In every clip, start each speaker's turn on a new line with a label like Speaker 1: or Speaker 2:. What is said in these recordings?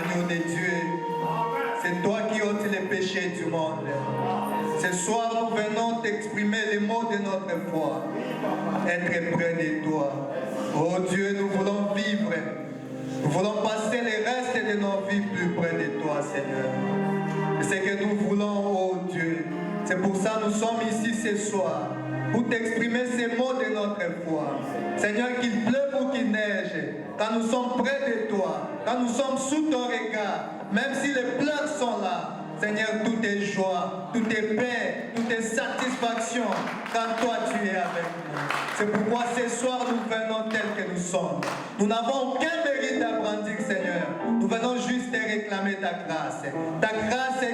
Speaker 1: l'agneau de Dieu. C'est toi qui ôtes les péchés du monde. Ce soir, nous venons t'exprimer les mots de notre foi. Être près de toi. Oh Dieu, nous voulons vivre. Nous voulons passer les restes de nos vies plus près de toi, Seigneur. C'est ce que nous voulons, oh Dieu. C'est pour ça que nous sommes ici ce soir. Pour t'exprimer ces mots de notre foi. Seigneur, qu'il pleuve ou qu'il neige, quand nous sommes près de toi, quand nous sommes sous ton regard, même si les pleurs sont là, Seigneur, tout est joie, tout est paix, tout est satisfaction quand toi tu es avec nous. C'est pourquoi ce soir nous venons tels que nous sommes. Nous n'avons aucun mérite à brandir, Seigneur. Nous venons juste te réclamer ta grâce. Ta grâce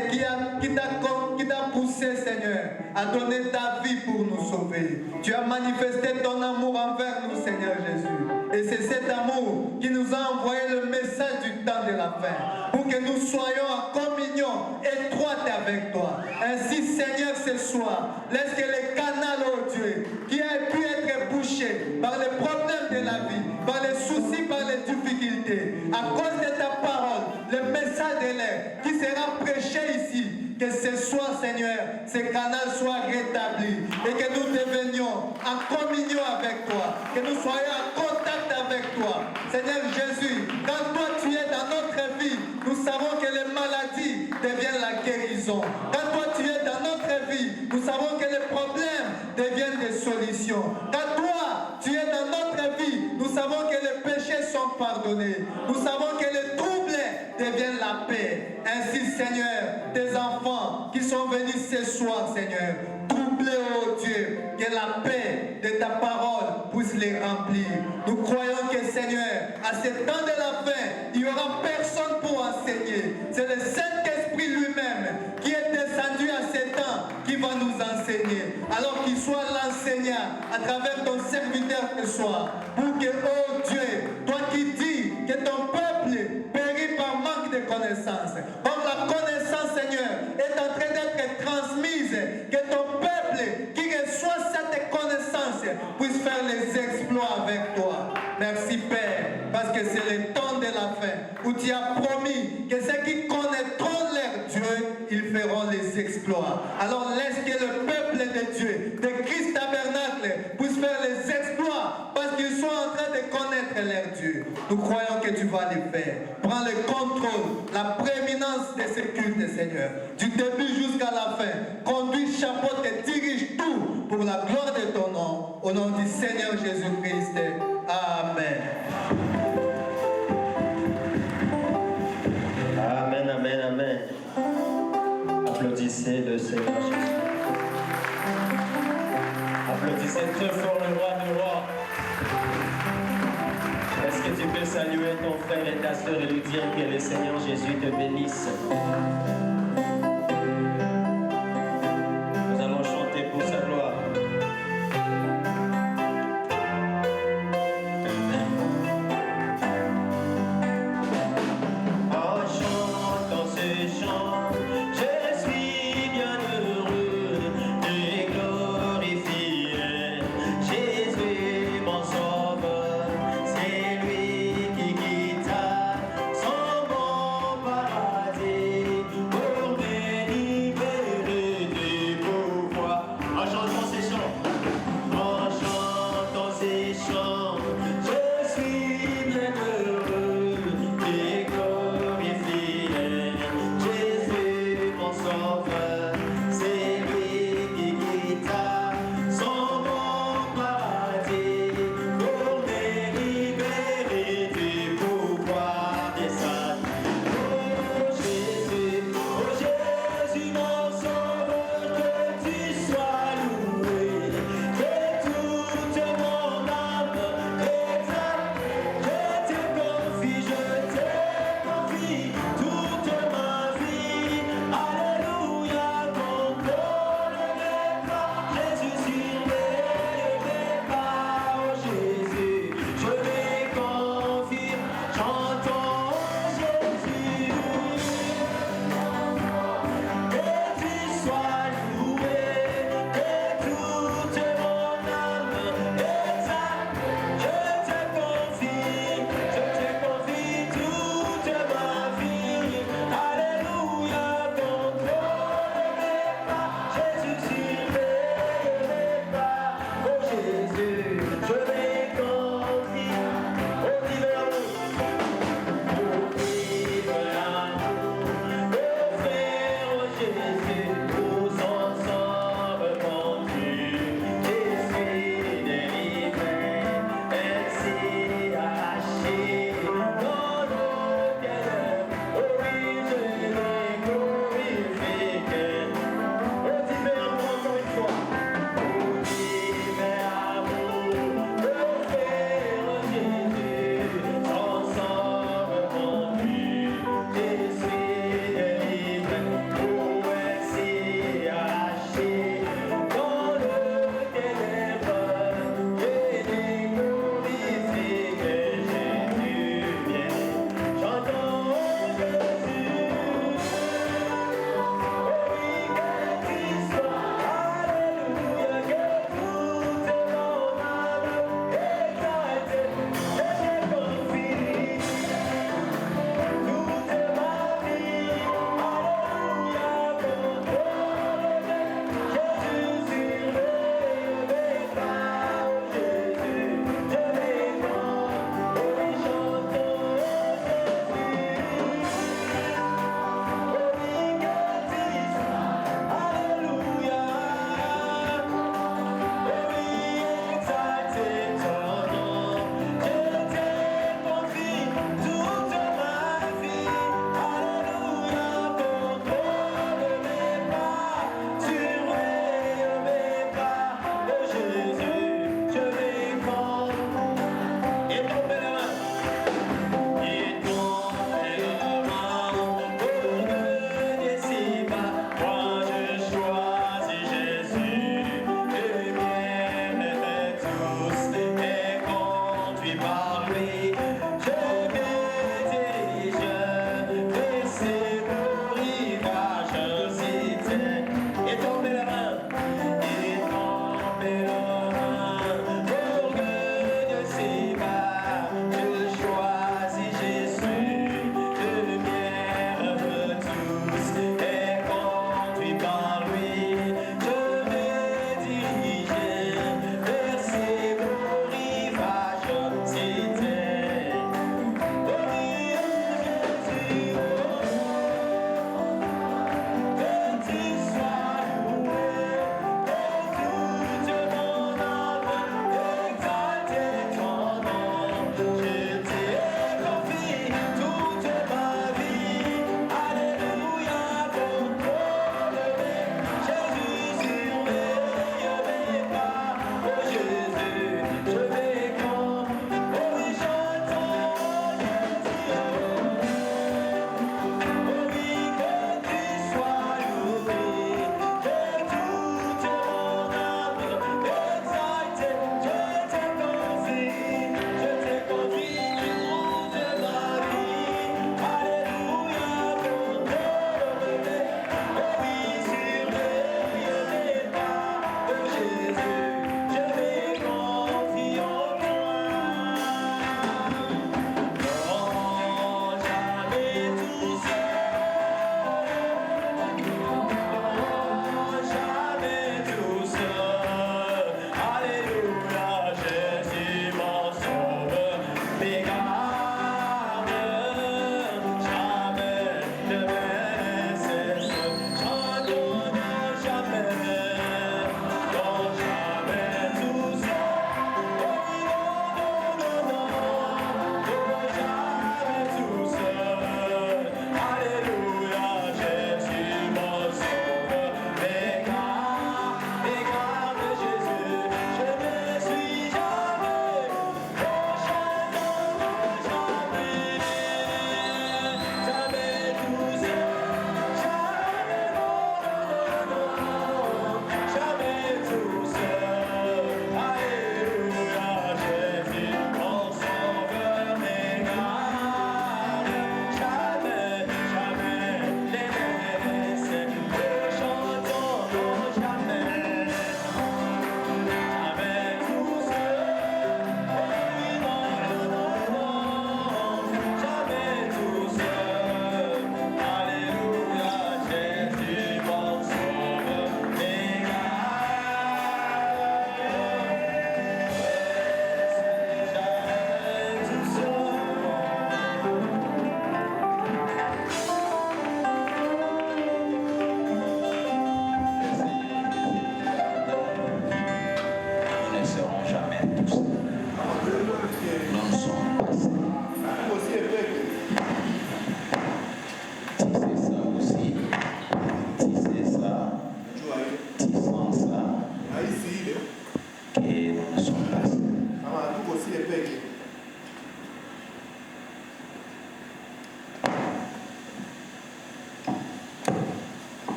Speaker 1: qui t'a poussé, Seigneur, à donner ta vie pour nous sauver. Tu as manifesté ton amour envers nous, Seigneur Jésus. Et c'est cet amour qui nous a envoyé le message du temps de la fin. Pour que nous soyons en communion étroite avec toi. Ainsi, Seigneur, ce soir, laisse que les canaux, oh Dieu, qui aient pu être bouchés par les problèmes de la vie, par les soucis, par les difficultés, à cause de ta parole, le message de l'air qui sera prêché ici, que ce soir, Seigneur, ces canaux soient rétablis et que nous devenions en communion avec toi, que nous soyons en contact avec toi. Seigneur Jésus, quand toi tu es dans notre vie, nous savons que les maladies deviennent la guérison. Quand toi tu es dans notre vie, nous savons que les problèmes deviennent des solutions. Quand toi tu es dans notre vie, nous savons que les péchés sont pardonnés. Nous savons que les troubles deviennent la paix. Ainsi, Seigneur, tes enfants qui sont venus ce soir, Seigneur, troublés, oh Dieu, que la paix de ta parole puisse les remplir. Nous croyons que, Seigneur, à ce temps de la fin, il n'y aura personne pour enseigner. C'est le Saint-Esprit lui-même qui est descendu à ce temps qui va nous enseigner. Alors qu'il soit l'enseignant à travers ton serviteur ce soir. Pour que, oh Dieu, toi qui dis que ton peuple périt par manque de connaissance. Comme la connaissance, Seigneur, est en train d'être transmise, que ton peuple qui reçoit cette connaissance puisse faire les exploits avec toi. Merci Père, parce que c'est le temps de la fin où tu as promis que ceux qui connaîtront leur Dieu, ils feront les exploits. Alors laisse que le peuple de Dieu, de Christ Tabernacle, puisse faire les exploits parce qu'ils sont en train de connaître leur Dieu. Nous croyons que tu vas les faire. Prends le contrôle, la prééminence de ce culte, Seigneur, du début jusqu'à la fin. Conduis, chapeaute et dirige tout pour la gloire de ton nom. Au nom du Seigneur Jésus-Christ. Amen.
Speaker 2: Amen, amen, amen. Applaudissez le Seigneur Jésus. Applaudissez très fort le roi des rois. Est-ce que tu peux saluer ton frère et ta soeur et lui dire que le Seigneur Jésus te bénisse? Nous allons chanter pour sa gloire.
Speaker 3: Jésus,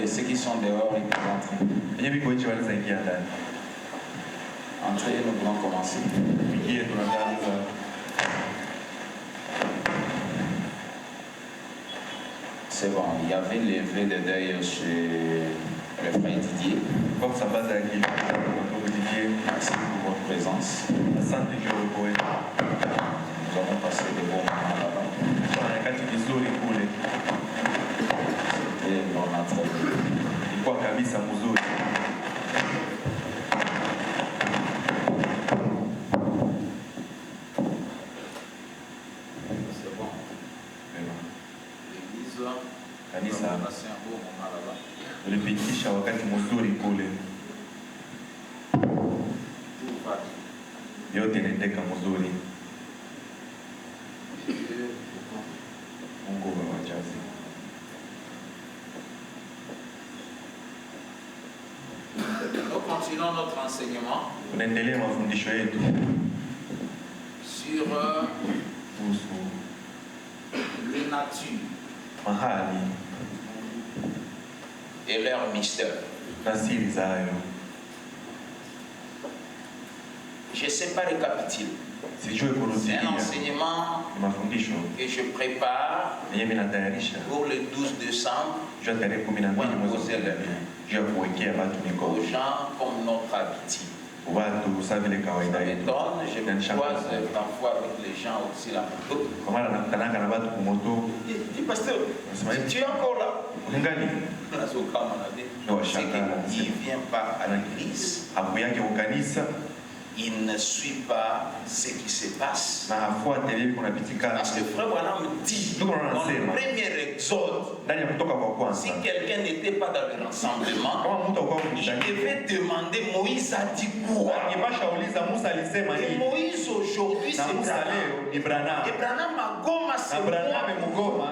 Speaker 3: Ceux qui sont dehors, ils peuvent entrer. Entrez, nous pouvons commencer. C'est bon, il y avait levé de deuil chez le frère Didier. Merci pour votre présence. Nous avons passé des bons moments là-bas. C'était dans notre vie. C'est bon. L'église, on a passé un beau moment là-bas. Tout va bien. Nous continuons notre enseignement sur les natures et leur mystère. Je ne sais pas récapituler. C'est un enseignement que je prépare pour le 12 décembre pour imposer les mains aux gens comme notre habitude. Ça m'étonne, je me croise parfois avec les gens aussi là. Dis pasteur, tu es encore là? C'est qu'il ne vient pas à l'église. Il ne suit pas ce qui se passe. Parce que frère Branham dit dans le premier exode, si quelqu'un n'était pas dans le rassemblement, il devait demander Moïse a dit quoi. Et Moïse aujourd'hui c'est Branham. Et Branham a goma c'est moi.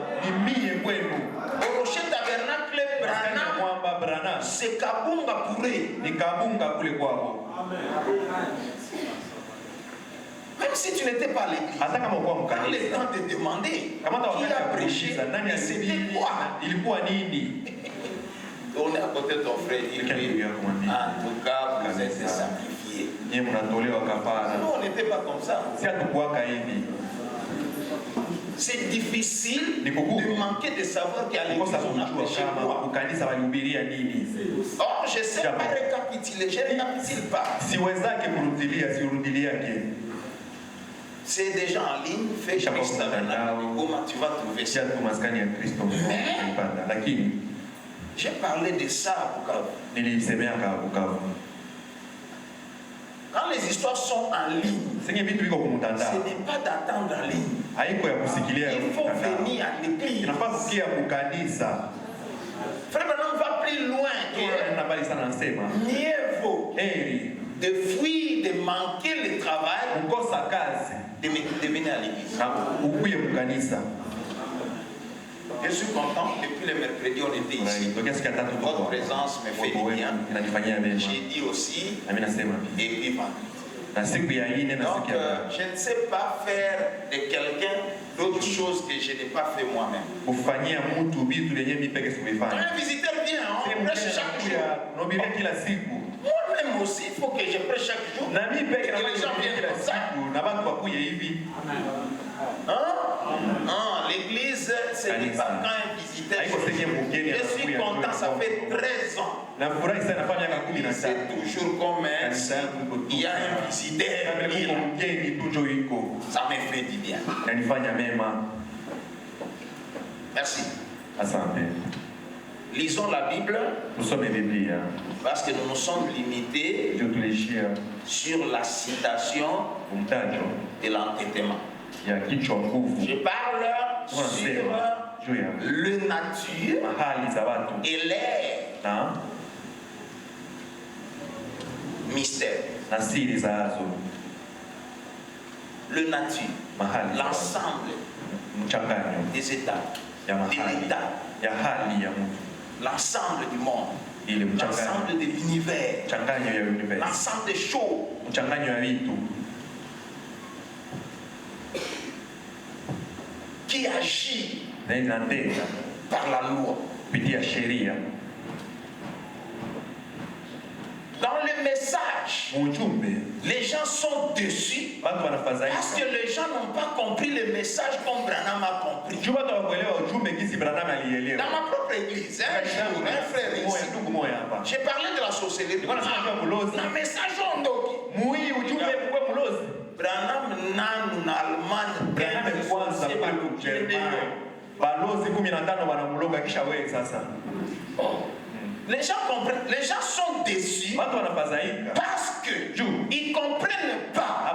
Speaker 3: Au rocher tabernacle Branham c'est Kabunga Kure. Même si tu n'étais pas à l'église, quand le temps te demandait qui a prêché, c'était quoi? On est à côté de ton frère, il dit, en tout cas, vous êtes sacrifiés. Nous, on n'était pas comme ça. C'est difficile de manquer de savoir qu'à l'église on a prêché quoi. Or, je ne sais pas récapituler, je ne récapitule pas. C'est déjà en ligne, fais Christ comment tu vas trouver ça. Mais j'ai parlé de ça à Bukavu. Quand les histoires sont en ligne, ce n'est pas d'attendre en ligne. Il faut venir à l'église. Frère Branham va plus loin que mieux vaut de fuir, de manquer le travail, de venir à l'église. Je suis content, depuis le mercredi on était ici. Votre présence me fait du bien. J'ai dit aussi, et puis vendredi. Donc, je ne sais pas faire de quelqu'un d'autre chose que je n'ai pas fait moi-même. Quand un visiteur vient, on prêche chaque jour. Moi-même aussi, il faut que je prêche chaque jour. Et que les gens viennent comme ça. L'église, ce n'est pas quand un visiteur. Je suis content, ça fait 13 ans. C'est toujours comme il y a un visiteur. Ça me fait du bien. Merci. Lisons la Bible. Parce que nous nous sommes limités sur la citation de l'entêtement. Je parle sur le nature et l'air. Mystère. Le nature, l'ensemble des états, de l'état, l'ensemble du monde, l'ensemble de l'univers, l'ensemble des choses. Qui agit par la loi. Dans le message, les gens sont déçus parce que les gens n'ont pas compris le message comme Branham a compris. Dans ma propre église, un jour, un frère ici, j'ai parlé de la sorcellerie. Le message on dit. Branham nanu na Allemagne les gens comprennent, les gens sont déçus parce que ils comprennent pas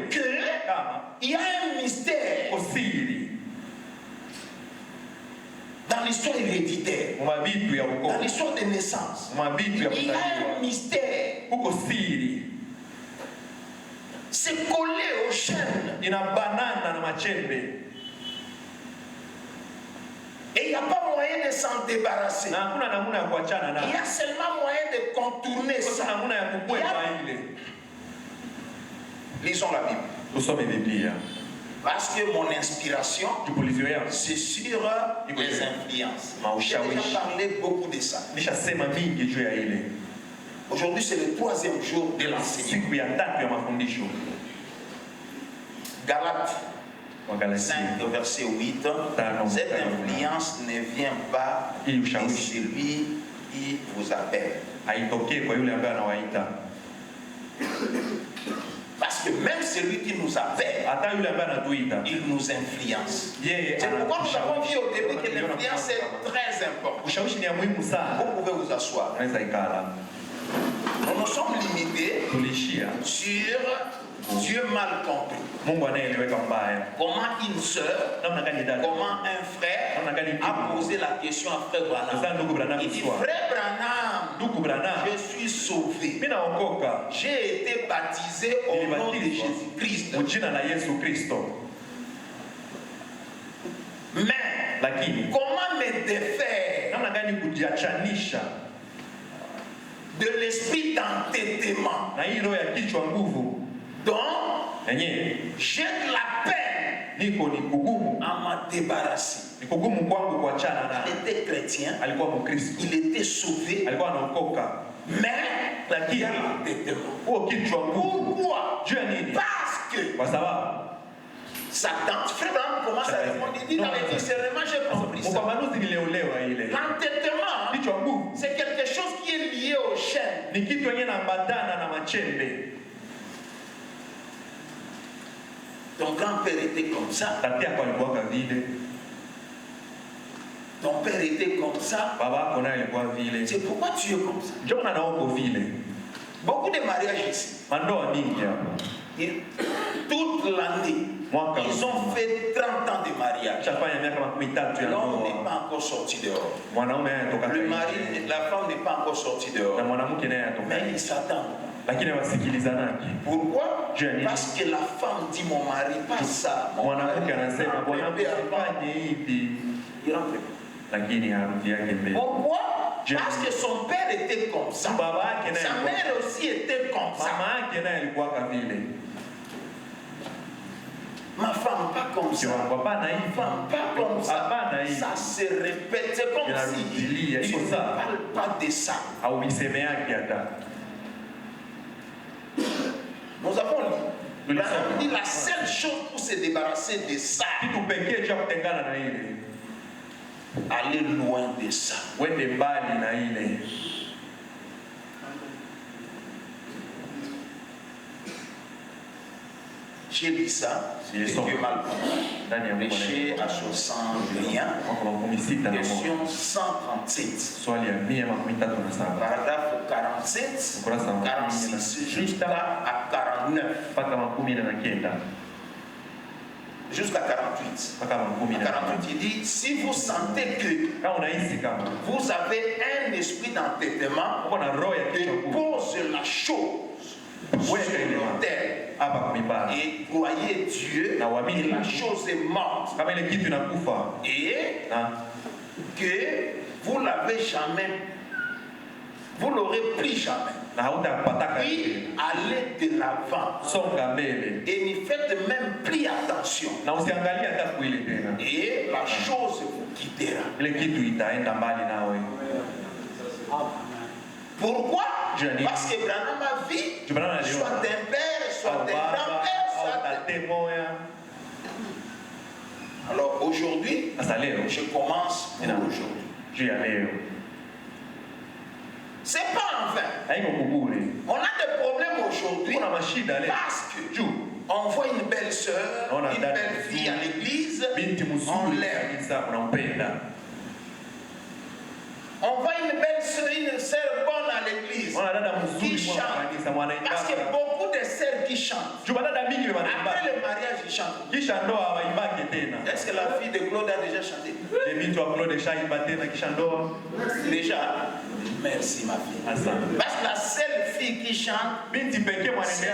Speaker 3: que il y a un mystère dans l'histoire héréditaire, dans l'histoire des naissances. Il y a un mystère. C'est collé aux chaînes. Et il n'y a pas moyen de s'en débarrasser. Il y a seulement moyen de contourner ça. Lisons la Bible. Parce que mon inspiration, c'est sur les influences. J'ai déjà parlé beaucoup de ça. Aujourd'hui, c'est le 3e jour de l'enseignement. Galates 5, verset 8. Cette influence ne vient pas de celui qui vous appelle. Parce que même celui qui nous appelle, il nous influence. C'est pourquoi nous avons vu au début que l'influence est très importante. Vous pouvez vous asseoir. Nous nous sommes limités sur Dieu mal compris. Comment une sœur, comment un frère a posé la question à frère Branham. Il dit, frère Branham, je suis sauvé. J'ai été baptisé au nom de Jésus-Christ. Mais comment me défaire de l'esprit d'entêtement? Donc, j'ai de la peine à m'en débarrasser. Il était chrétien, il était sauvé, mais il y a l'entêtement. Pourquoi? Parce que Sa tante, frère Branham commence à répondre, il dit dans les discernements, j'ai compris ça. L'entêtement, c'est quelque chose qui est lié au chêne. Ton grand-père était comme ça. Ton père était comme ça. C'est pourquoi tu es comme ça. Beaucoup de mariages ici. Toute l'année, ils ont fait 30 ans de mariage. L'homme n'est pas encore sorti dehors. Le mari, la femme n'est pas encore sortie dehors. Mais ils s'attendent. Pourquoi? Parce que la femme dit mon mari, pas ça. Mon mari, il rentre. Pourquoi? Parce que son père était comme ça. Sa mère aussi était comme ça. Ma femme pas comme ça. Ma femme pas comme ça. Ça se répète. C'est comme si tu ne parles pas de ça. Nous avons dit la seule chose pour se débarrasser de ça, aller loin de ça. J'ai lu ça, c'est mal compris. Péché associant rien. Question 137. Paragraphe 47, 46, jusqu'à 49. Jusqu'à 48. À 48, il dit, si vous sentez que vous avez un esprit d'entêtement, dépose la chose sur l'autel et croyez Dieu et la chose est morte. Et que vous l'avez jamais, vous l'aurez pris jamais. Puis allez de l'avant et n'y faites même plus attention. Et la chose vous quittera. Pourquoi? Parce que Branham a vu soit d'un père, soit d'un grand-père, soit d'un... Alors aujourd'hui, je commence pour aujourd'hui. C'est pas en vain. On a des problèmes aujourd'hui parce que on voit une belle soeur, une belle fille à l'église, on l'aime. On voit une belle soeur, une sœur bonne à l'église qui chante. Parce que beaucoup de sœurs qui chantent, après le mariage, ils chantent. Est-ce que la fille de Claude a déjà chanté? Déjà? Merci ma fille. Parce que la seule fille qui chante, c'est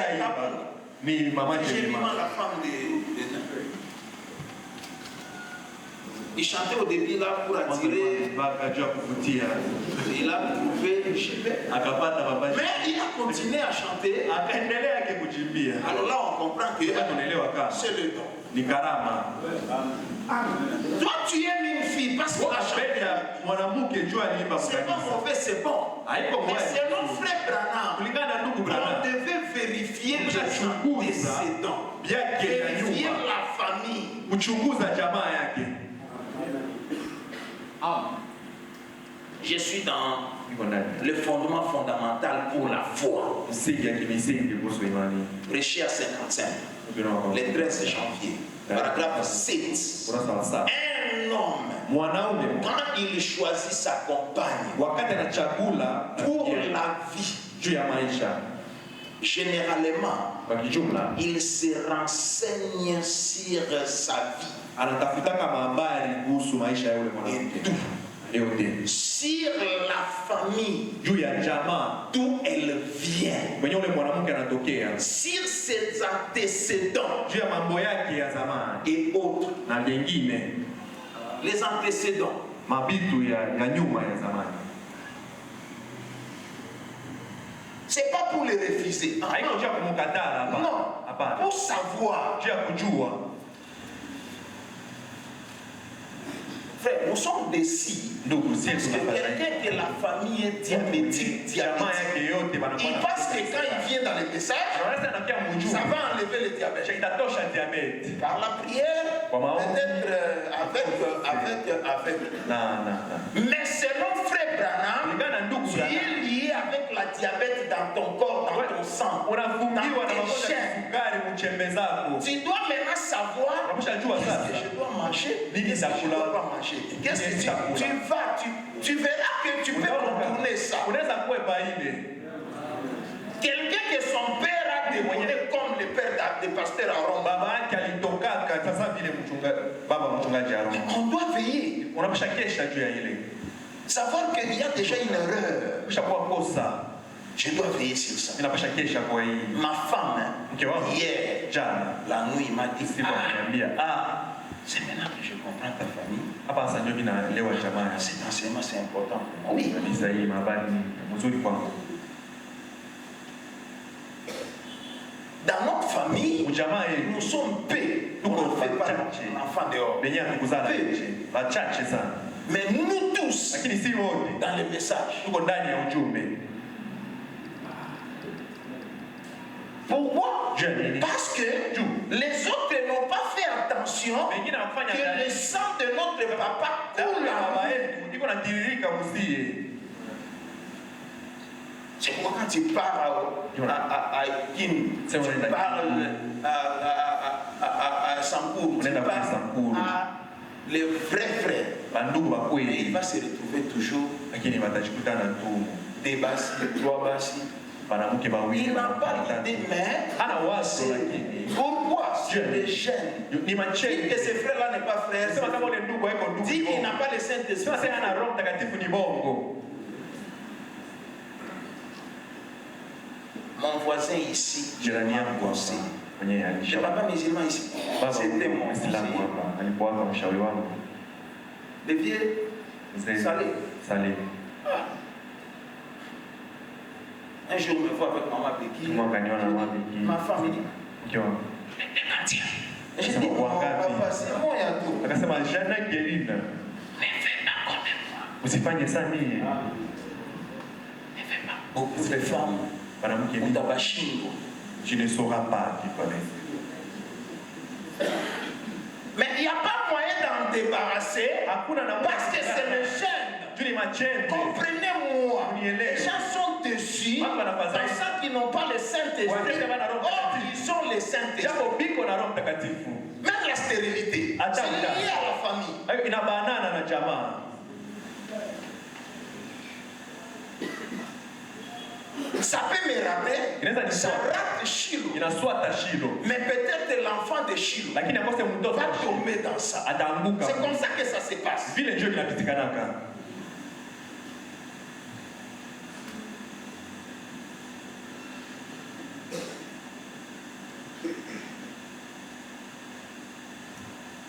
Speaker 3: j'ai mis la femme de il chantait au début là pour attirer. Il a trouvé le chipet. Mais il a continué à chanter. Alors là on comprend que c'est le don. Toi tu aimes une fille parce qu'elle a chanté. C'est pas mauvais, c'est bon. Mais c'est notre frère Branham. On devait vérifier les antécédents. Vérifier la famille. Je suis dans le fondement fondamental pour la foi. Prêché à 55, le 13 janvier, paragraphe 7. Un homme, quand il choisit sa compagne pour la vie, généralement, il se renseigne sur sa vie. Et tout. Sur la famille, d'où elle vient, sur ses antécédents et autres. Les antécédents. C'est pas pour les refuser. Non, pour savoir. Frère, nous sommes déçus. Parce que quelqu'un que la famille est diabétique, il pense que quand il vient dans les messages, ça va enlever le diabète. Par la prière, peut-être avec. Mais selon Frère Branham, tu es lié avec la diabète dans ton corps, dans ton sang, dans tes chaînes. Tu dois maintenant savoir qu'est-ce que je dois manger, qu'est-ce que je ne dois pas manger. Qu'est-ce que tu verras que tu peux contourner ça. Quelqu'un que son père a démolé comme le père de pasteur Aaron. On doit veiller. Savoir qu'il y a déjà une erreur. Je dois veiller sur ça. Ma femme, hier, la nuit, m'a dit, c'est maintenant que je comprends ta famille. Cet enseignement, c'est important pour moi. Oui. Dans notre famille, nous sommes paix. On ne fait pas l'enfant dehors. Mais nous tous, dans les messages. Pourquoi? Parce que les autres n'ont pas fait attention que le sang de notre papa coule en nous. C'est pourquoi quand tu parles à Kim, tu parles à Sankour, tu parles à les vrais frères, et il va se retrouver toujours des basses, des trois basses. Il n'a pas l'idée, mais pourquoi c'est les gènes? Dit que ce frère-là n'est pas frère, dit qu'il n'a pas le Saint-Esprit. Mon voisin ici, je l'ai conseillé. Le papa musulman ici, c'était mon conseiller. Le vieux Salé. Un jour, je me vois avec maman Beki. Ma famille. Je dis, papa, c'est moi, il y a tout. Ne fais pas comme moi. Beaucoup de femmes.
Speaker 1: Tu ne sauras pas qui connaît.
Speaker 3: Mais il n'y a pas moyen d'en débarrasser parce que c'est le gène. Comprenez-moi, les gens sont dessus pensant qu'ils n'ont pas le Saint-Esprit. Or, ils ont le Saint-Esprit. Même la stérilité, c'est lié à la famille. Ça peut me rater, ça rate Chilo. Mais peut-être l'enfant de Chilo va tomber dans ça. C'est comme ça que ça se passe.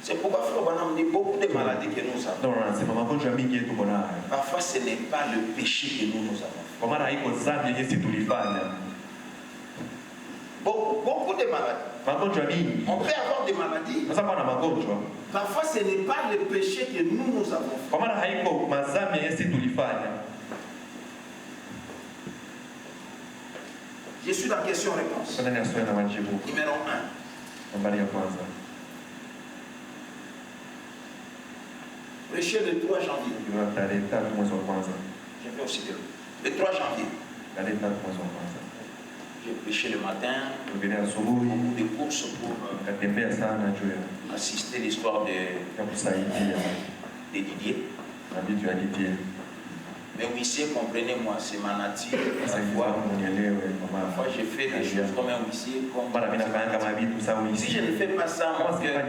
Speaker 3: C'est pourquoi Frère Branham dit beaucoup de maladies que nous avons. Parfois ce n'est pas le péché que nous avons. Beaucoup de maladies. On peut avoir des maladies. Parfois ce n'est pas le péché que nous avons. Je suis dans question-réponse. Numéro 1. Prêcher le 3 janvier. J'ai fait aussi le 3 janvier. J'ai prêché le matin. Beaucoup de courses pour assister à l'histoire de Didier. Mais huissier, comprenez-moi, c'est ma nature. Parfois, je fais des choses comme un huissier. Si je ne fais pas ça, mon cœur,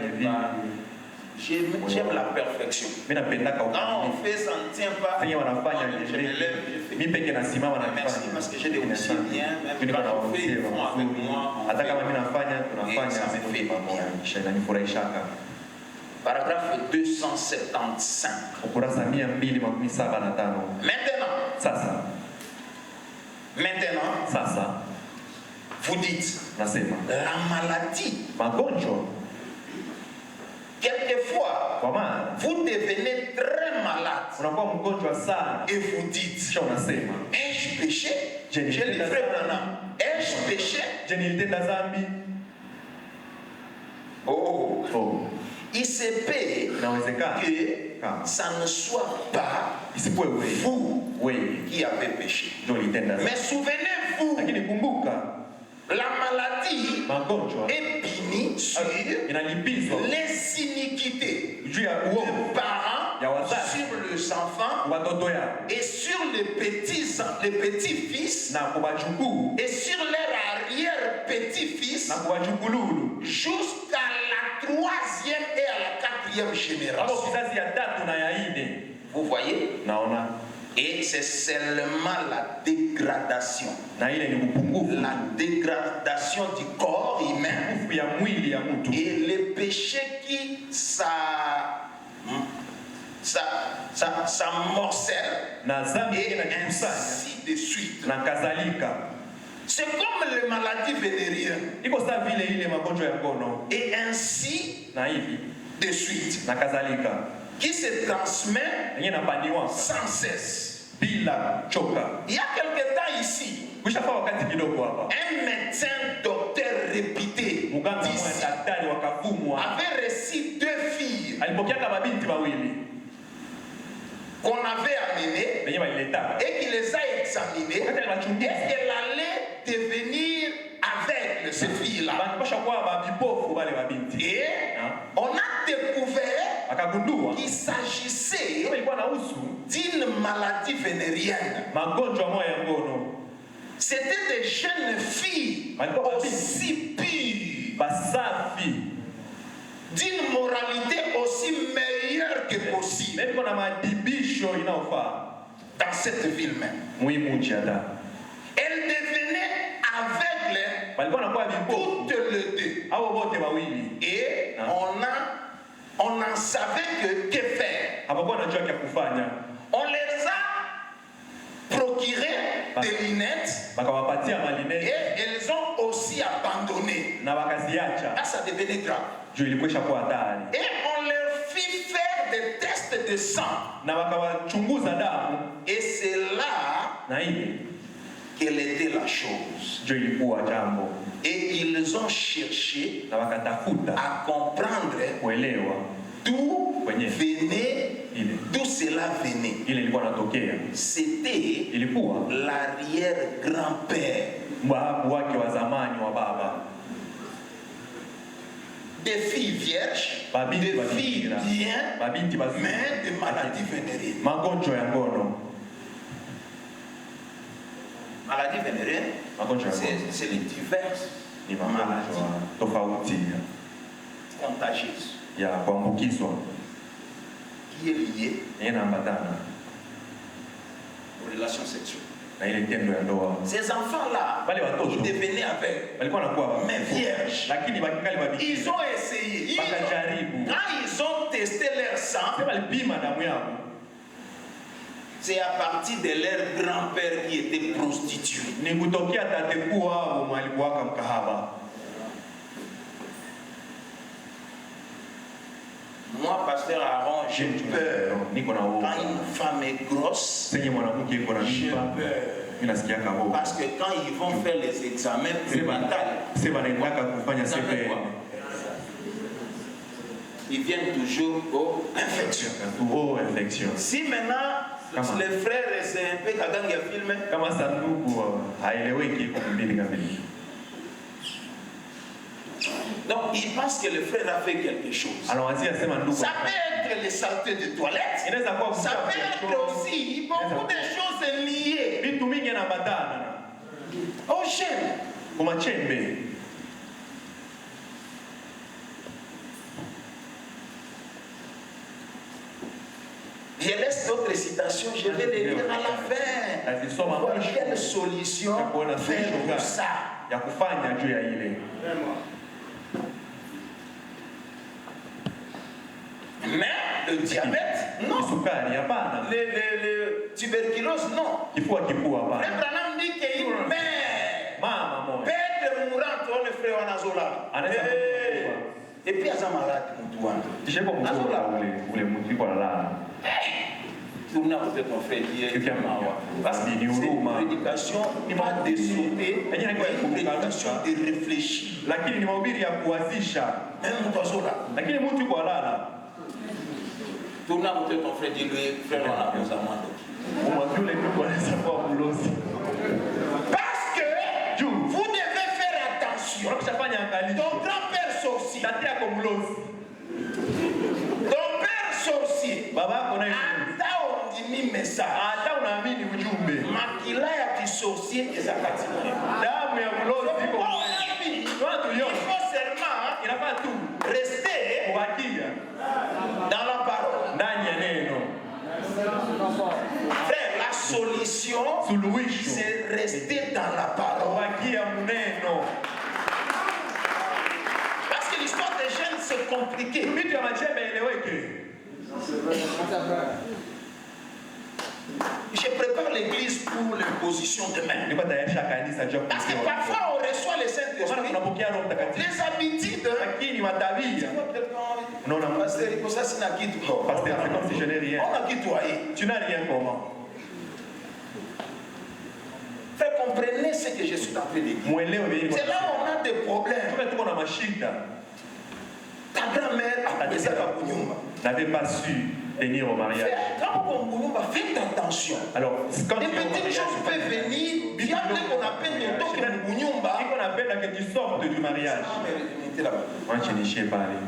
Speaker 3: j'aime la perfection. Quand on fait, ça ne tient pas. Je me lève, je fais. Merci parce que j'ai des huissiers bien. Même quand je fais, ils font avec moi. Et ça me fait bien. Paragraphe 275. Maintenant, vous dites, la maladie, quelquefois, fois, vous devenez très malade. Et vous dites, ai-je péché? J'ai les frères Branham. Ai-je péché? Oh. Il se peut que ça ne soit pas vous qui avez péché. Mais souvenez-vous, la maladie est punie sur les iniquités des parents, sur les enfants et sur les petits-fils et sur leurs arrière-petits-fils jusqu'à la 3e et à la 4e génération. Vous voyez? Et c'est seulement la dégradation. La dégradation du corps humain et les péchés qui s'amorcellent et ainsi de suite. C'est comme les maladies vénériennes. Et ainsi de suite. Qui se transmet sans cesse. Il y a quelque temps ici, un médecin docteur réputé d'ici avait reçu 2 filles qu'on avait amenées et qu'il les a examinées et qu'elle allait devenir aveugle, ces filles-là. Et on a découvert qu'il s'agissait d'une maladie vénérienne. C'était des jeunes filles aussi pures, d'une moralité aussi meilleure que possible dans cette ville même. Elle devenait aveugle toutes les 2. Et on en savait que faire. On les a procuré des lunettes et elles ont aussi abandonné. Là, ça devenait grave. Et on leur fit faire des tests de sang. Et c'est là quelle était la chose. Et ils ont cherché à comprendre d'où cela venait. C'était l'arrière-grand-père des filles vierges, des filles bien, mais de maladies vénériennes. Maladie vénérienne, c'est les diverses maladies contagieuses qui est liée aux relations sexuelles. Ces enfants-là, ils devenaient aveugles, mais vierges. Ils ont essayé. Quand ils ont testé leur sang, c'est à partir de leur grand-père qui était prostitué. Moi, pasteur Aaron, j'ai peur. Quand une femme est grosse, j'ai peur. Parce que quand ils vont faire les examens prénatals, ils viennent toujours aux infections. Si maintenant les frères c'est un peu quand ils filment, donc ils pensent que le frère a fait quelque chose. Ça peut être les saletés de toilette. Ça peut être aussi beaucoup de choses liées au gène. Je laisse d'autres citations, je vais les lire à la fin. Voir quelle solution faire pour ça. Mais le diabète, non. Le tuberculose, non. Frère Branham dit qu'il meurt. Père mourant, on le frère Anazola. Et puis, il y a un malade qui m'a dit,
Speaker 4: je sais pas pourquoi vous voulez monter pour là.
Speaker 3: Tournez à côté de ton frère qui est parce que c'est une prédication pas de sauter, mais une prédication de réfléchir.
Speaker 4: Lakini ni mahubiri ya kuanzisha.
Speaker 3: Même mtu là.
Speaker 4: Lakini mtu kwa lala.
Speaker 3: Tournez à côté de ton frère, dis-lui, frère, on a besoin de parce que vous devez faire attention. Ton grand-père sorcier. Ton père sorcier. Message. Makila ya kisorcier et zakatine. Damu ya mlozi iko mwenye. Il faut seulement rester dans la parole. Ndani ya neno. Frère, la solution c'est rester dans la parole. Parce que l'histoire des jeunes c'est compliqué. Je prépare l'église pour l'imposition demain. Parce que parfois on reçoit les Saint-Esprit, les habitudes. Non, pasteur, il faut ça, c'est comme si je n'ai rien. On a quitté. Tu n'as rien comment. Frère, comprenez ce que je suis en train de dire. C'est là où on a des problèmes. Ta grand-mère
Speaker 4: n'avait pas su venir au mariage.
Speaker 3: Faites attention.
Speaker 4: Alors, quand
Speaker 3: des petites choses peuvent venir, bien qu'on appelle le temps
Speaker 4: qu'on appelle que tu sortes du mariage. Moi, je n'y sais pas aller.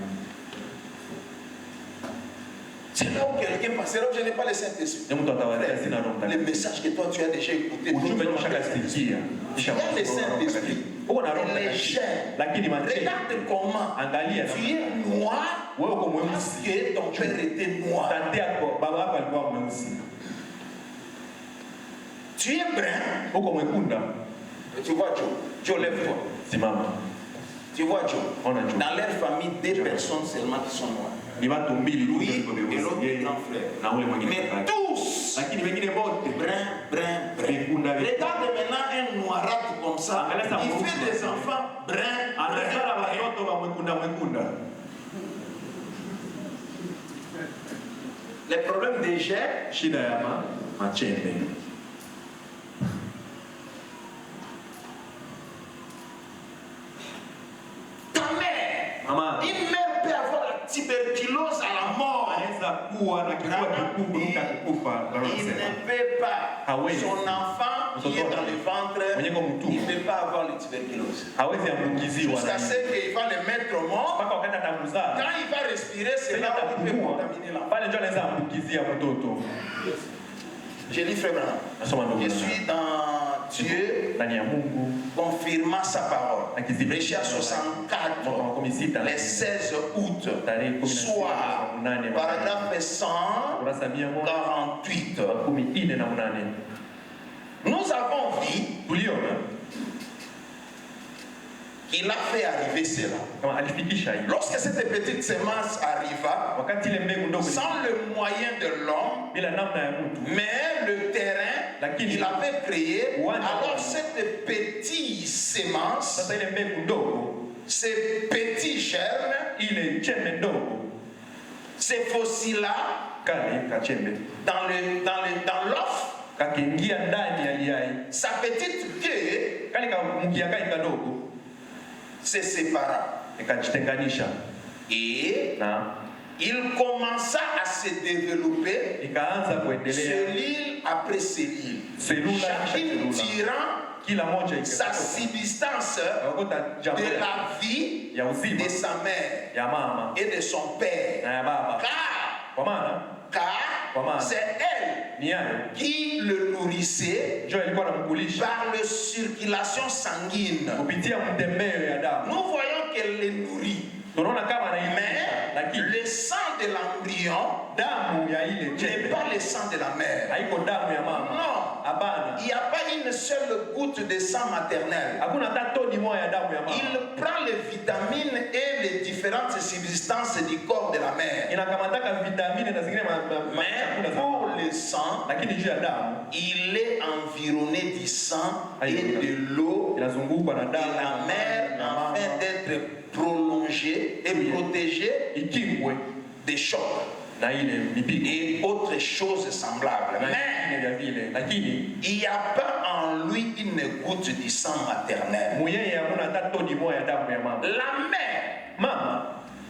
Speaker 3: C'est là où quelqu'un passe, c'est là où je n'ai pas le Saint-Esprit. Les messages que toi tu as déjà écoutés. Il y a le Saint-Esprit. Les jeunes. Regarde comment tu es noir parce que ton père était noir. Tu es brun. Tu vois Joe, lève-toi. Tu vois Joe, dans leur famille, deux personnes seulement qui sont noires. Lui et l'autre grand frère. Mais tous, brun. Regarde maintenant un noirâtre comme ça. Il fait des enfants bruns. Les problèmes des jeunes. Ta mère, une mère peut avoir la tuberculose à la mort. Il ne peut pas. Son enfant qui est dans le ventre, il ne peut pas avoir la tuberculose. Jusqu'à ce qu'il va le mettre au monde. Quand il va respirer, c'est là où il peut contaminer l'enfant. J'ai dit, frère Branham, je suis dans Dieu confirmant sa parole. Richard 64, le 16 août, soir, paragraphe 148. Nous avons vu qu'il a fait arriver cela. Lorsque cette petite semence arriva, sans le moyen de l'homme, mais le terrain qu'il avait créé, alors cette petite semence, ces petits germes, ces fossiles-là, dans l'offre, sa petite queue se sépara. Et il commença à se développer cellule après cellule. Chacune tirant sa substance de la vie de sa mère et de son père. Car c'est elle qui le nourrissait par la circulation sanguine. Nous voyons qu'elle le nourrit. Mais le sang de l'embryon n'est pas le sang de la mère. Non, il n'y a pas une seule goutte de sang maternel. Il prend les vitamines et les différentes substances du corps de la mère. Mais pour le sang, il est environné du sang et de l'eau de la mère afin d'être prolongé et protégé des chocs et autres choses semblables. Mais il n'y a pas en lui une goutte du sang maternel. La mère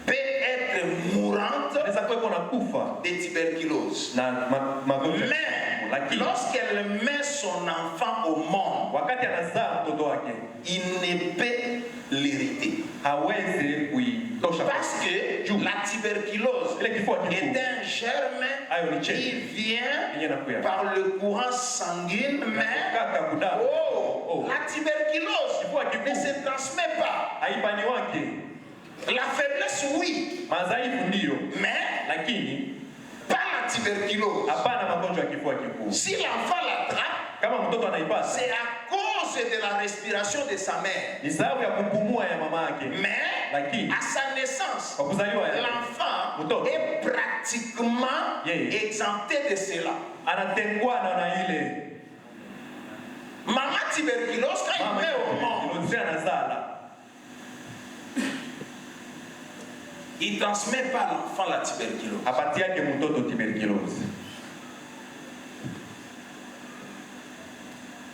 Speaker 3: peut être mourante de tuberculose. Mais lorsqu'elle met son enfant au monde, il ne peut l'hériter. Parce que la tuberculose est un germe qui vient par le courant sanguin, mais la tuberculose ne se transmet pas. La faiblesse, oui, mais pas la tuberculose. Si l'enfant l'attrape, c'est à cause de la respiration de sa mère. Mais à sa naissance, l'enfant est pratiquement exempté de cela. Maman tuberculose, quand il met au monde, il ne transmet pas l'enfant la tuberculose.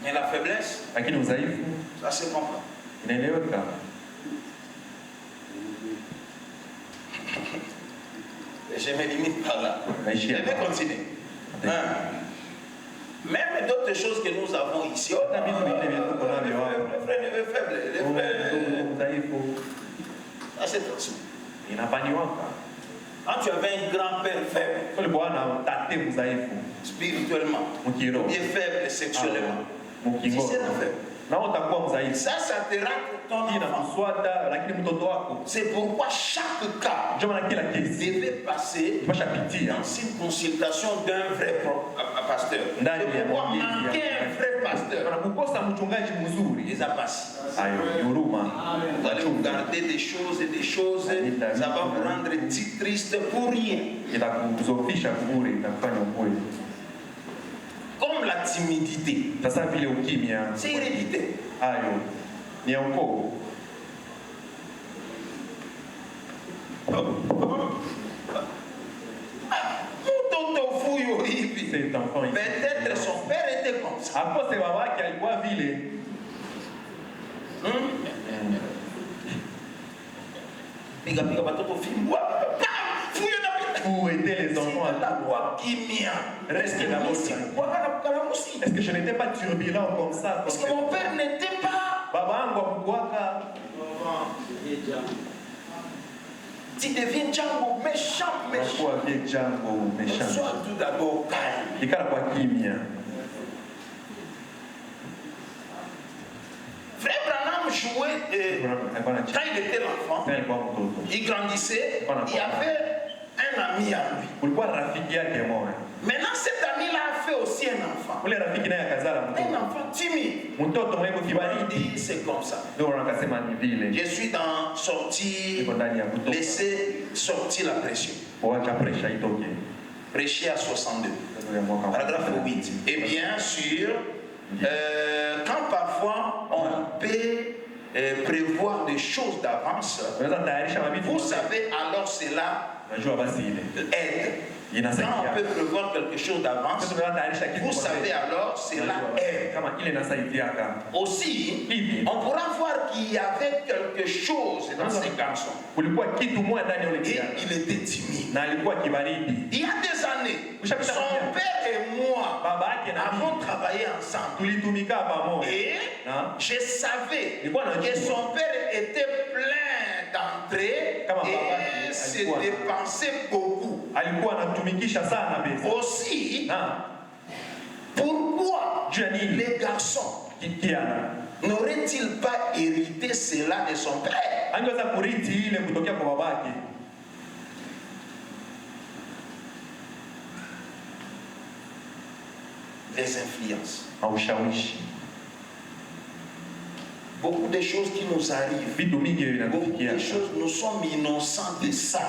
Speaker 3: Mais la faiblesse, ça se comprend. Je me limite par là. Je vais continuer. Même d'autres choses que nous avons ici. Les faibles. Ça se transmet. Quand tu avais un grand-père faible, spirituellement, ou bien faible sexuellement, tu seras faible. Ça te rend ton enfant. C'est pourquoi chaque cas devait passer dans une consultation d'un vrai pasteur. C'est pourquoi manquer un vrai pasteur. Il a passé. Vous allez vous garder des choses et des choses. Ça va vous rendre triste pour rien. Comme la timidité. C'est héréditaire. Peut-être son père était comme ça.
Speaker 4: Où étaient les enfants Est-ce que je n'étais pas turbulent comme ça?
Speaker 3: Parce que mon père n'était pas. Tu deviens Django, méchant. Sois tout d'abord calme. Frère Branham jouait, quand il était l'enfant, il grandissait, il y avait un ami à lui. Maintenant, cet ami-là a fait aussi un enfant. Un enfant timide. Il dit, c'est comme ça. Je suis dans sortir, laisser sortir la pression. Prêcher à 62. Paragraphe 8. Et bien sûr, quand parfois on peut prévoir des choses d'avance, vous savez, alors cela aide. Quand on peut prévoir quelque chose d'avance, vous savez alors, cela aide. Aussi, on pourra voir qu'il y avait quelque chose dans ces garçons. Et il était timide. Il y a des années, son père et moi avons travaillé ensemble. Et je savais que son père était plein d'entrées et se dépensait beaucoup. Aussi, pourquoi les garçons n'auraient-ils pas hérité cela de son père? Les influences. Beaucoup de choses qui nous arrivent. Beaucoup de choses, nous sommes innocents de ça.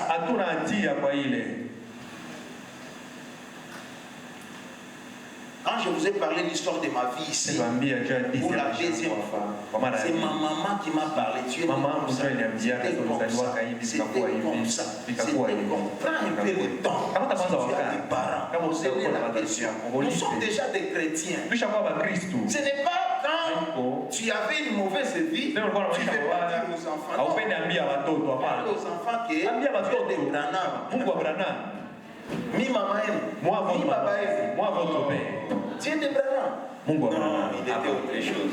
Speaker 3: Quand je vous ai parlé de l'histoire de ma vie ici, pour la deuxième fois, c'est ma maman qui m'a parlé. Tu es comme ça. C'était comme ça. C'était comme ça. C'était comme. Prends un peu le temps. Si tu as des parents, posez-les la question. Nous sommes déjà des chrétiens. Ce n'est pas quand tu avais une mauvaise vie, tu ne vais pas dire aux enfants. Non. Parle aux enfants que tu es des Branham. Mi maman aime. Moi, mi papa aime. Moi, votre père. Tu es des Branham. Non, il était autre chose.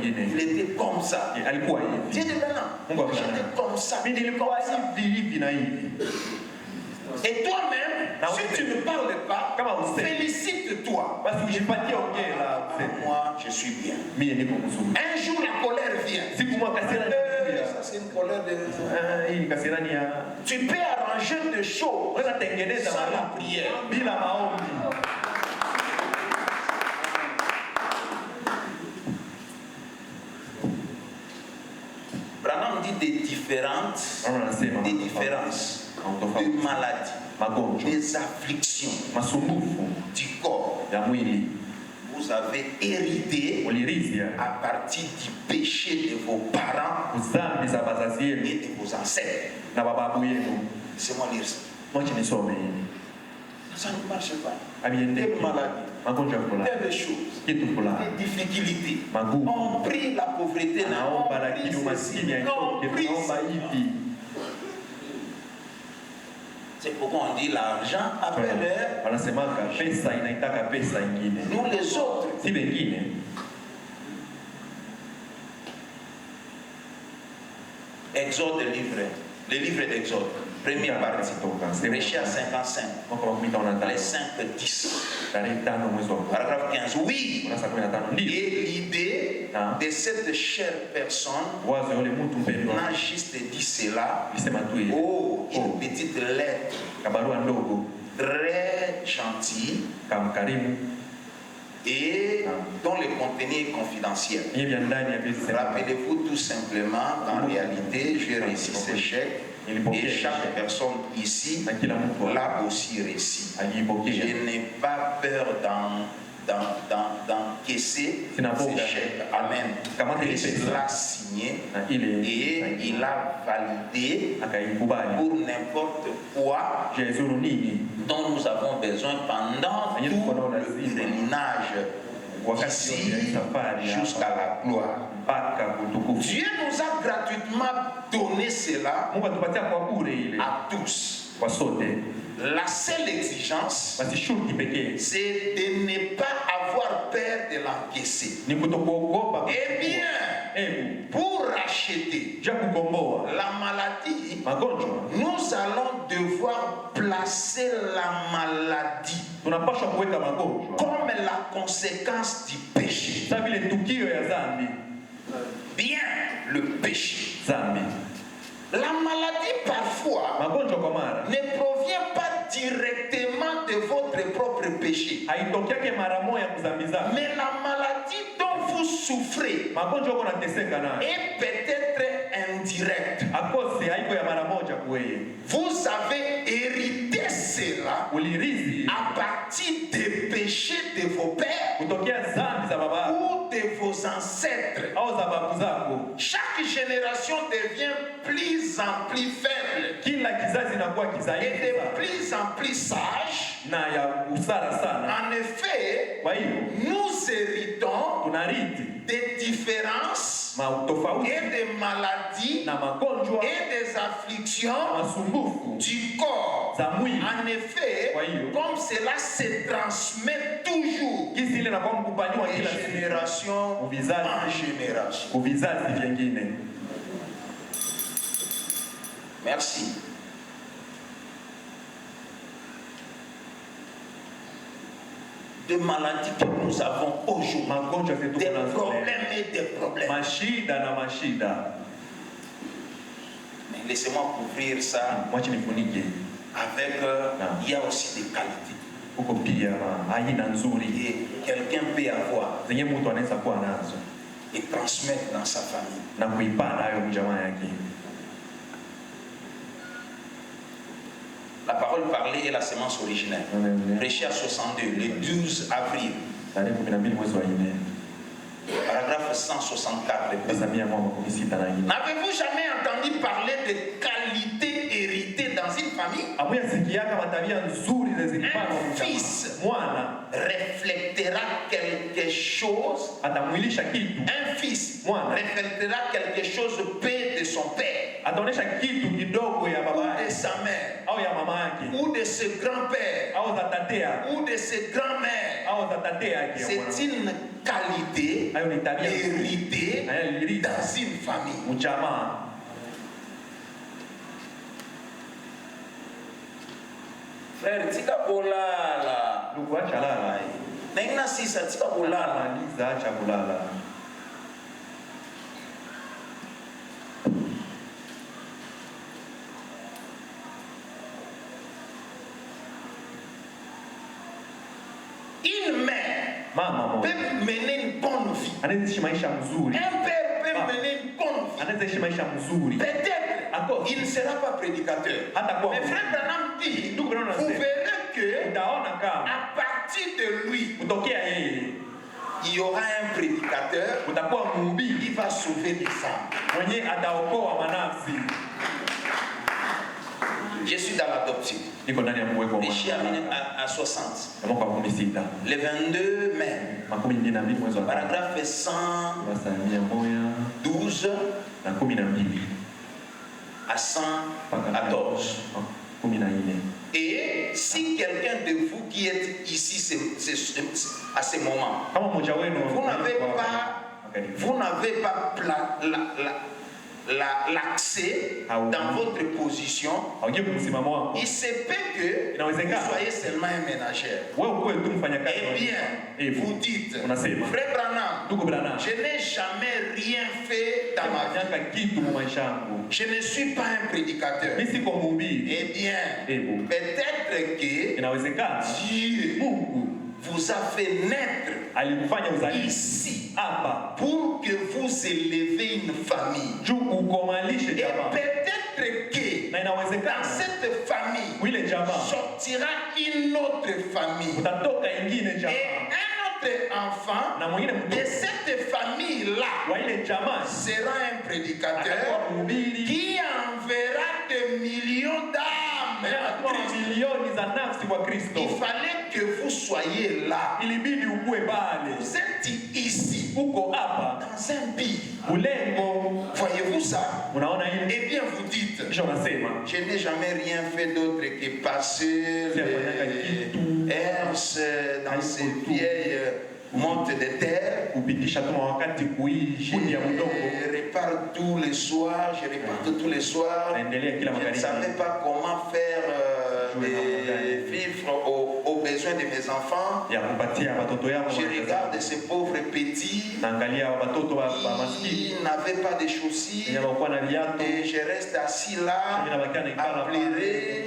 Speaker 3: Il était comme ça. Tu es des Branham. J'étais comme ça. Et toi-même, si tu ne parles pas, félicite-toi. Moi, je suis bien. Un jour, la colère vient. Ça, c'est une colère de... Tu peux arranger des choses sans la prière. Branham dit des différences, de maladies, des afflictions du corps. Vous avez hérité à partir du péché de vos parents et de vos ancêtres. Laissez-moi lire ça. Ça ne marche pas. Des maladies, des choses, des difficultés. On prie la pauvreté, on prie ceci, on prie ça. C'est pourquoi on dit l'argent après l'heure. Nous les autres. Exode le livre d'Exode. Première partie, prêché à 55, les 5 10, paragraphe 15. Oui, et l'idée de cette chère personne n'a juste dit cela. Oh, une petite lettre très gentille et dont le contenu est confidentiel. Rappelez-vous tout simplement qu'en réalité, j'ai réussi ce chèque. Et chaque personne ici l'a aussi réussi. Je n'ai pas peur d'encaisser ce chèque. Amen. Il l'a signé et il a validé pour n'importe quoi dont nous avons besoin pendant tout le pèlerinage d'ici jusqu'à la gloire. Dieu nous a gratuitement donné cela à tous. La seule exigence, c'est de ne pas avoir peur de l'encaisser. Eh bien, pour racheter la maladie, nous allons devoir placer la maladie comme la conséquence du péché. Bien, le péché. La maladie parfois ne provient pas directement de votre propre péché. Mais la maladie dont vous souffrez est peut-être indirecte. Vous avez hérité cela à partir des péchés de vos pères ou de vos ancêtres. Chaque génération devient plus en plus faible et de plus en plus sage. En effet, nous héritons des différences et des maladies et des afflictions du corps. En effet, comme cela se transmet toujours de génération en génération. Merci. De maladies que nous avons aujourd'hui, des problèmes et des problèmes. Mais laissez-moi couvrir ça avec, il y a aussi des qualités. Et quelqu'un peut avoir. et transmettre dans sa famille.
Speaker 4: Na kuipana hayo mjamaa yake.
Speaker 3: La parole parlée est la sémence originelle. Prêché à 62, le 12 avril. Paragraphe 164. N'avez-vous jamais entendu parler de qualités héritées dans une famille? Un fils reflétera quelque chose. Un fils reflétera quelque chose paix de son père, ou de sa mère, ou de ses grands-pères, ou de ses grands-mères. C'est une qualité héritée dans une famille. Frère, tika bolala. Nengna sisa tika bolala. Une mère peut mener une bonne vie. Un père peut mener une bonne vie. Peut-être il ne sera pas prédicateur. Mais frère Branham dit, vous verrez que à partir de lui, il y aura un prédicateur qui va sauver des âmes. Je suis dans l'adoption. Prêché à 60. Le 22 mai. Paragraphe 112 à 114. Et si quelqu'un de vous qui êtes ici à ce moment, vous n'avez pas l'accès dans votre position, il se peut que vous soyez seulement un ménagère. Eh bien, vous dites, frère Branham, je n'ai jamais rien fait dans ma vie. Je ne suis pas un prédicateur. Eh bien, peut-être que Dieu vous a fait naître ici pour que vous élevez une famille. Et peut-être que dans cette famille sortira une autre famille. Et un autre enfant de cette famille-là sera un prédicateur qui enverra des millions d'âmes. Il fallait que vous soyez là. Vous êtes ici dans un pays. Voyez-vous ça? Eh bien vous dites, je n'ai jamais rien fait d'autre que passer les herses dans ces vieilles monte de terre. Je répare tous les soirs. Je ne savais pas comment faire vivre aux besoins de mes enfants. Je regarde ces pauvres petits qui n'avaient pas de chaussures et je reste assis là à pleurer.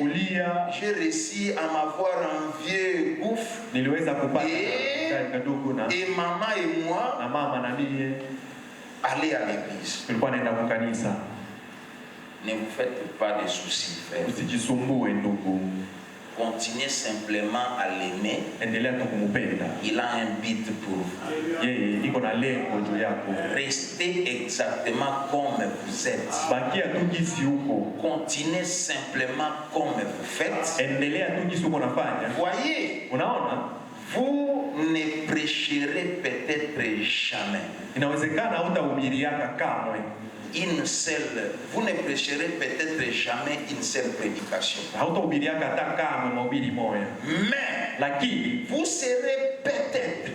Speaker 3: J'ai réussi à m'avoir un vieux gouffre et maman et moi aller à l'église. Ne vous faites pas de soucis, frère. Continuez simplement à l'aimer. Il a un but pour vous. Restez exactement comme vous êtes. Continuez simplement comme vous faites. Voyez, vous ne prêcherez peut-être jamais une seule, vous ne prêcherez peut-être jamais une seule prédication. Mais vous serez peut-être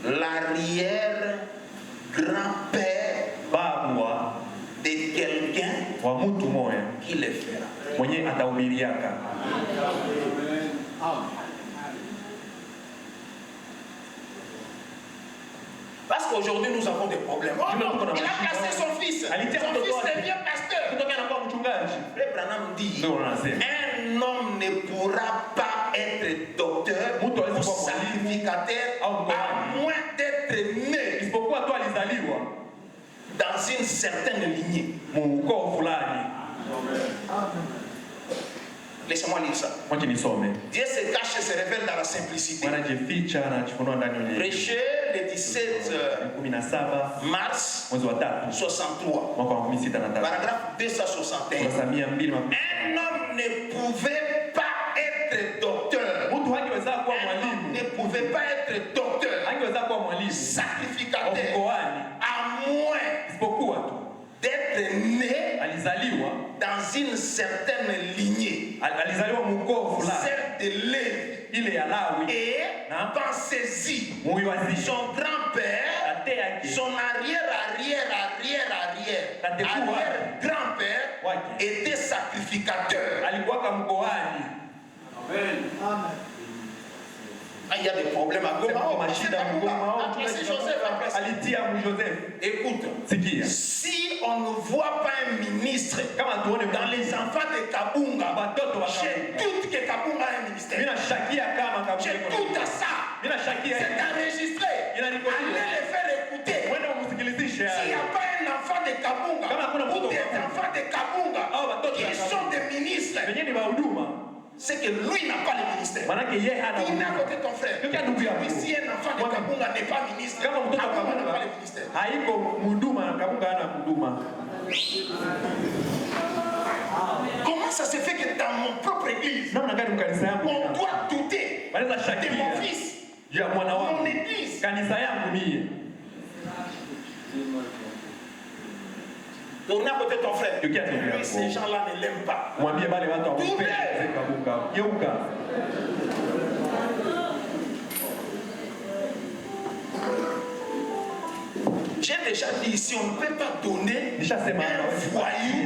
Speaker 3: l'arrière grand-père de quelqu'un qui le fera. Parce qu'aujourd'hui nous avons des problèmes. Oh non, il a placé son fils. Son fils devient pasteur. Frère Branham dit, un homme ne pourra pas être docteur ou sacrificateur à moins d'être né dans une certaine lignée. Laissez-moi lire ça. Dieu se cache et se révèle dans la simplicité. Prêché le 17 mars 63. Paragraphe 261. Un homme ne pouvait pas être docteur. Un homme ne pouvait pas être docteur. Sacrificateur. À moins d'être né dans une certaine lignée, celle de Lévi. Et pensez-y, son grand-père, son arrière-grand-père était sacrificateur. Ah, il y a des problèmes à Goma. Écoute, si on ne voit pas un ministre dans les enfants de Kabunga, j'ai tout que Kabunga a un ministère. J'ai tout à ça. C'est enregistré. Allez les faire écouter. S'il n'y a pas un enfant de Kabunga ou des enfants de Kabunga qui sont des ministres, c'est que lui n'a pas le ministère. Tournez à côté de ton frère. Si un enfant de Kabunga n'est pas ministre, Kabunga n'a pas le ministère. Comment ça se fait que dans mon propre église, on doit douter de mon fils, mon église? Tournez à côté de ton frère. Lui, ces gens-là ne l'aiment pas. J'ai déjà dit ici, on ne peut pas donner un voyou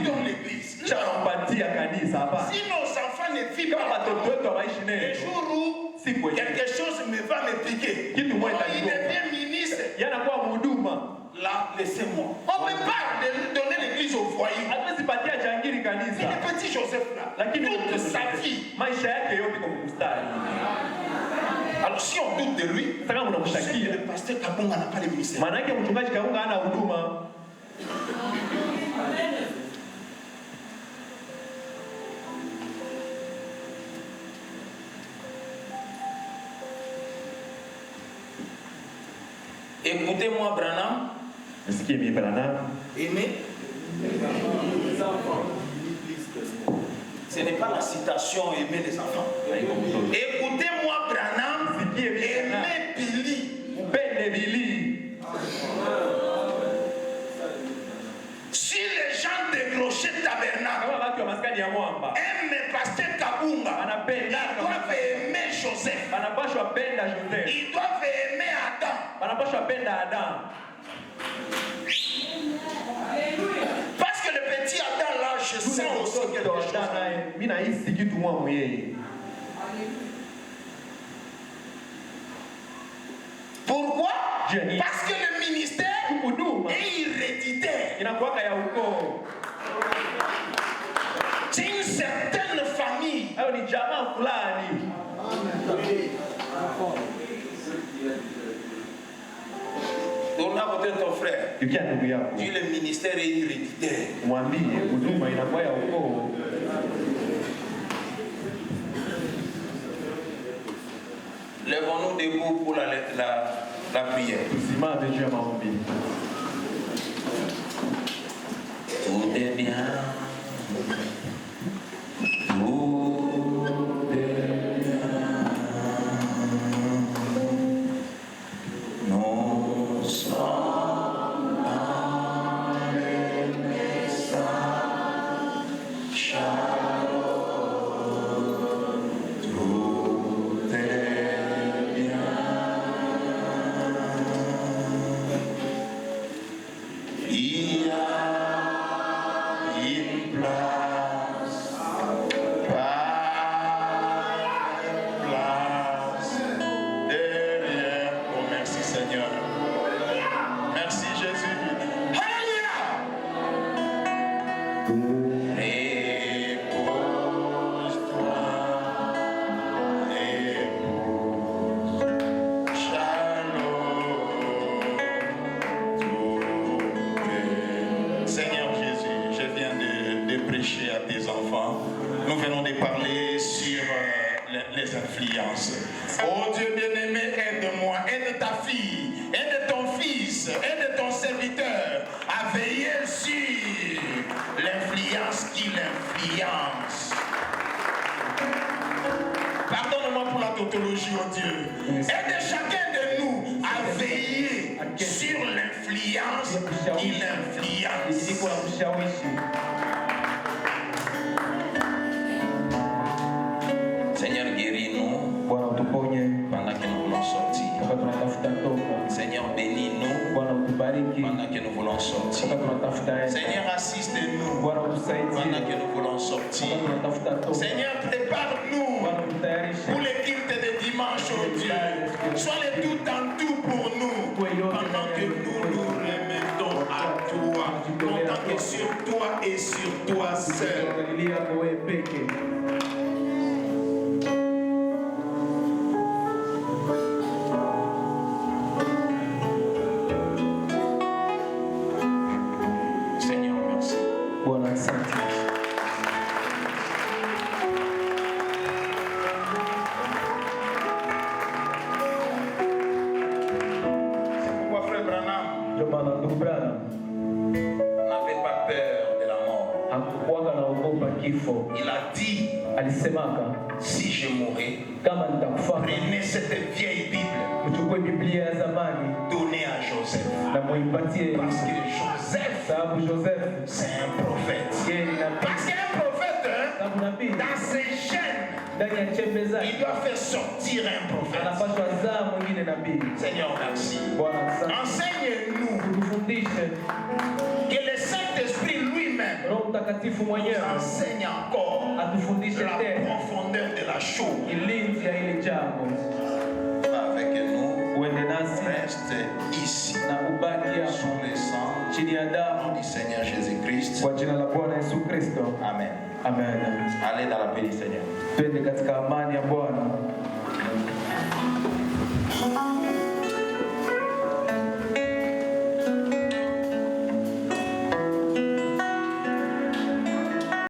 Speaker 3: dans l'église. Si nos enfants ne vivent pas le jour où quelque chose va me piquer, il devient ministre. Là, laissez-moi. On ne peut pas donner l'église au voyou. C'est le petit Joseph là. Toute sa vie. Alors si on doute de lui, c'est que le pasteur Kabunga n'a pas le ministère. Écoutez-moi, Branham. Aimez. Ce n'est pas la citation aimer les enfants. Écoutez-moi, Branham. Aimez Billy. Si les gens décrochaient tabernacle aiment pasteur Kabunga, ils doivent aimer Joseph. Ils doivent aimer Adam. Parce que le petit Adam là, je sens aussi quelque chose. Pourquoi? Parce que le ministère est héréditaire. C'est une certaine famille. Tourne à côté de ton frère. Dis le ministère est héréditaire. Lèvons-nous debout pour la prière. Tout est bien. Tout est bien. Nous sommes dans les messages. Tout est bien. Il y a une place. les influences. Oh Dieu bien-aimé, aide-moi, aide ta fille, aide ton fils, aide ton serviteur à veiller sur l'influence qui l'influence. Pardonne-moi pour la tautologie, oh Dieu. Aide chacun de nous à veiller sur l'influence qui l'influence. Seigneur, guéris-nous pendant que nous voulons sortir. Seigneur, bénis-nous pendant que nous voulons sortir. Seigneur, assiste-nous pendant que nous voulons sortir. Seigneur, prépare-nous pour les cultes de dimanche, oh Dieu. Sois le tout en tout pour nous pendant que nous nous remettons à toi. Comptant que sur toi et sur toi seul. Il a dit, si je mourais, prenez cette vieille Bible, donnez à Joseph. Parce que Joseph, c'est un prophète. Parce qu'un prophète, dans ses gènes, il doit faire sortir un prophète. Seigneur, merci. Enseigne-nous que le Saint-Esprit lui-même nous enseigne encore la profondeur de la chose. Avec nous, reste ici sous le sang du Seigneur Jésus-Christ. Amen.
Speaker 4: Amen.
Speaker 3: Allez dans la paix du Seigneur.
Speaker 4: Twende katika amani ya Bwana.